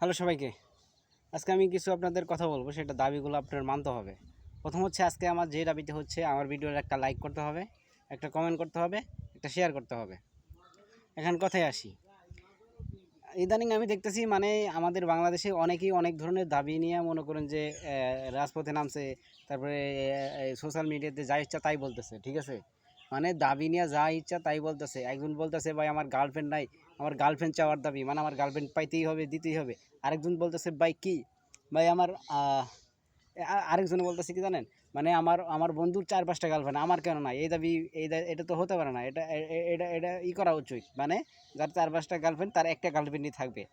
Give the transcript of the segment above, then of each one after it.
Hello সবাইকে। আজকে আমি কিছু আপনাদের কথা বলবো, সেটা দাবিগুলো আপনার মানতে হবে। প্রথম হচ্ছে, আজকে আমার যে দাবিতে হচ্ছে, আমার ভিডিওর একটা লাইক করতে হবে, একটা কমেন্ট করতে হবে, একটা শেয়ার করতে হবে। এখন কথায় আসি। ইদানিং আমি দেখতেছি মানে আমাদের বাংলাদেশে অনেকেই অনেক ধরনের দাবি নিয়ে মনে করেন যে রাজপথে নামছে। তারপরে সোশ্যাল মিডিয়াতে যা ইচ্ছা তাই বলতেছে, ঠিক আছে। মানে দাবি নিয়ে যা ইচ্ছা তাই বলতেছে। একজন বলতেছে ভাই আমার গার্লফ্রেন্ড নাই, আমার গার্লফ্রেন্ড চাওয়ার দাবি, মানে আমার গার্লফ্রেন্ড পাইতেই হবে, দিতেই হবে। আরেকজন বলতেছে ভাই কি, ভাই আমার আরেকজন বলতেছে কি জানেন, মানে আমার আমার বন্ধুর 4-5টা গার্লফ্রেন্ড, আমার কেন নাই, এই দাবি এটা তো হতে পারে না। এটা এটা এটা করা উচিত, মানে যার 4-5টা গার্লফ্রেন্ড তার একটা গার্লফ্রেন্ডই থাকবে,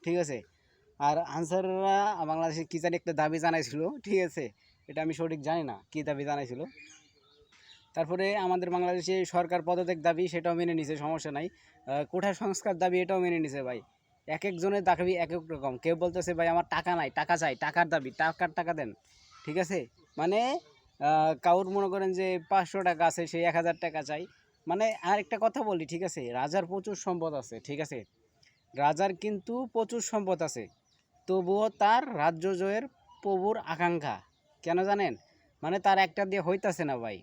ঠিক আছে। আর আনসাররা বাংলাদেশে কী জানি একটা দাবি জানাইছিল, ঠিক আছে। এটা আমি সঠিক জানি না কী দাবি জানাইছিল। তারপরে আমাদের বাংলাদেশে সরকার পদত্যাগ দাবি, সেটাও মেনে নিছে, সমস্যা নাই। কোঠা সংস্কার দাবি, এটাও মেনে নিছে ভাই। এক একজনের দাবি এক এক রকম। কেউ বলতেছে ভাই আমার টাকা নাই, টাকা চাই, টাকার দাবি, টাকা দেন, ঠিক আছে। মানে কাউর মনে করেন যে 500 টাকা আছে, সেই 1000 টাকা চাই। মানে আর একটা কথা বলি, ঠিক আছে, রাজার প্রচুর সম্পদ আছে, ঠিক আছে। রাজার কিন্তু প্রচুর সম্পদ আছে, তবুও তার রাজ্য জয়ের প্রভুর আকাঙ্ক্ষা। কেন জানেন? মানে তার একটা দিয়ে হইতাছে না ভাই।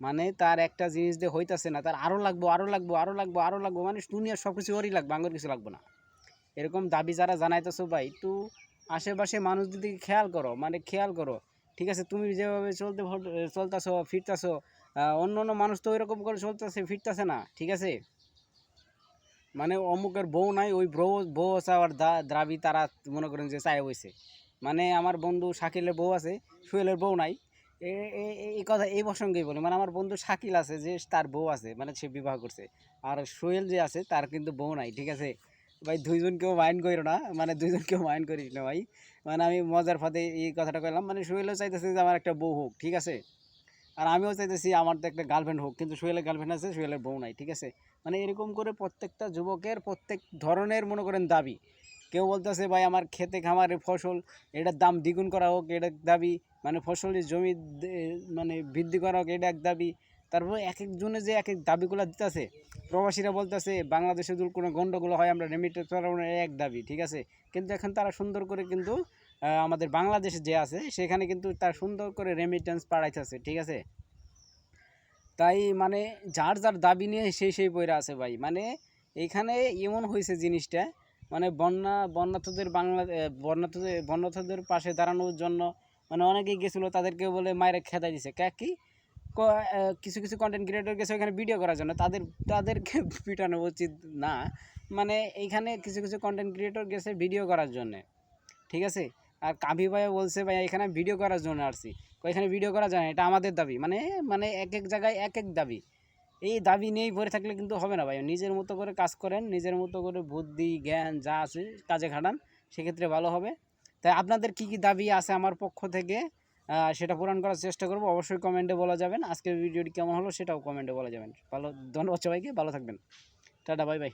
মানে তার একটা জিনিস দিয়ে হইতাছে না, তার আরও লাগবো, আরও লাগবো, আরও লাগবো, আরও লাগবো, মানে দুনিয়ার সব কিছু ওরই লাগবে, আঙ্গুর কিছু লাগবে না। এরকম দাবি যারা জানাইতেছো ভাই, একটু আশেপাশে মানুষ যদি খেয়াল করো, মানে খেয়াল করো, ঠিক আছে। তুমি যেভাবে চলতেছো ফিরতেছো, অন্য অন্য মানুষ তো ওইরকম করে চলতেছে ফিরতেছে না, ঠিক আছে। মানে অমুকের বউ নাই, ওই বউ চাওয়ার দাবি তারা মনে করেন যে চায় হয়েছে। মানে আমার বন্ধু শাকিলের বউ আছে, সোহেলের বউ নাই। এই কথা এই প্রসঙ্গেই বলি, মানে আমার বন্ধু শাকিল আছে যে তার বউ আছে, মানে সে বিবাহ করছে। আর সোহেল যে আছে তার কিন্তু বউ নাই, ঠিক আছে। ভাই দুইজনকেও মাইন্ড করো না, মানে দুইজনকেও মাইন্ড করিস না ভাই। মানে আমি মজার ফাঁদে এই কথাটা কইলাম। মানে সোহেলও চাইতেছে যে আমার একটা বউ হোক, ঠিক আছে। আর আমিও চাইতেছি আমার তো একটা গার্লফ্রেন্ড হোক, কিন্তু সোহেলের গার্লফ্রেন্ড আছে, সোহেলের বউ নাই, ঠিক আছে। মানে এরকম করে প্রত্যেকটা যুবকের প্রত্যেক ধরনের মনে করেন দাবি। কেউ বলতেছে ভাই আমার খেতে খামারের ফসল, এটার দাম দ্বিগুণ করা হোক, এটার দাবি। মানে ফসলের জমি মানে বৃদ্ধি করা হোক, এটা এক দাবি। তারপর এক একজনে যে এক এক দাবিগুলো দিতেছে। প্রবাসীরা বলতেছে বাংলাদেশে যদি কোনো গণ্ডগোল হয় আমরা রেমিটেন্স পাঠাবো না, এক দাবি, ঠিক আছে। কিন্তু এখন তারা সুন্দর করে কিন্তু আমাদের বাংলাদেশে যে আছে সেখানে কিন্তু তার সুন্দর করে রেমিটেন্স পাঠাইতেছে, ঠিক আছে। তাই মানে যার যার দাবি নিয়ে সেই পইরা আছে ভাই। মানে এইখানে এমন হয়েছে জিনিসটা, মানে বন্যার্থদের বন্যার্থদের পাশে দাঁড়ানোর জন্য মানে অনেকেই গেছিলো, তাদেরকে বলে মায়েরা খেদাই দিছে কি কিছু কিছু কন্টেন্ট ক্রিয়েটর গেছে ওইখানে ভিডিও করার জন্য, তাদেরকে পিটানো উচিত না। মানে এইখানে কিছু কিছু কন্টেন্ট ক্রিয়েটর গেছে ভিডিও করার জন্যে, ঠিক আছে। আর কাভি ভাইও বলছে ভাই এখানে ভিডিও করার জন্য আসছি, এখানে ভিডিও করা যায় না, এটা আমাদের দাবি। মানে মানে এক এক জায়গায় এক এক দাবি। এই দাবি নিয়েই পড়ে থাকলে কিন্তু হবে না ভাই। নিজের মতো করে কাজ করেন, নিজের মতো করে বুদ্ধি জ্ঞান যা আছে কাজে খাটান, সেক্ষেত্রে ভালো হবে। তাই আপনাদের কি কি দাবি আছে আমার পক্ষ থেকে সেটা পূরণ করার চেষ্টা করব, অবশ্যই কমেন্টে বলা যাবেন। আজকের ভিডিওটি কেমন হলো সেটাও কমেন্টে বলা যাবেন। ভালো, ধন্যবাদ সবাইকে, ভালো থাকবেন। Tata, bye bye.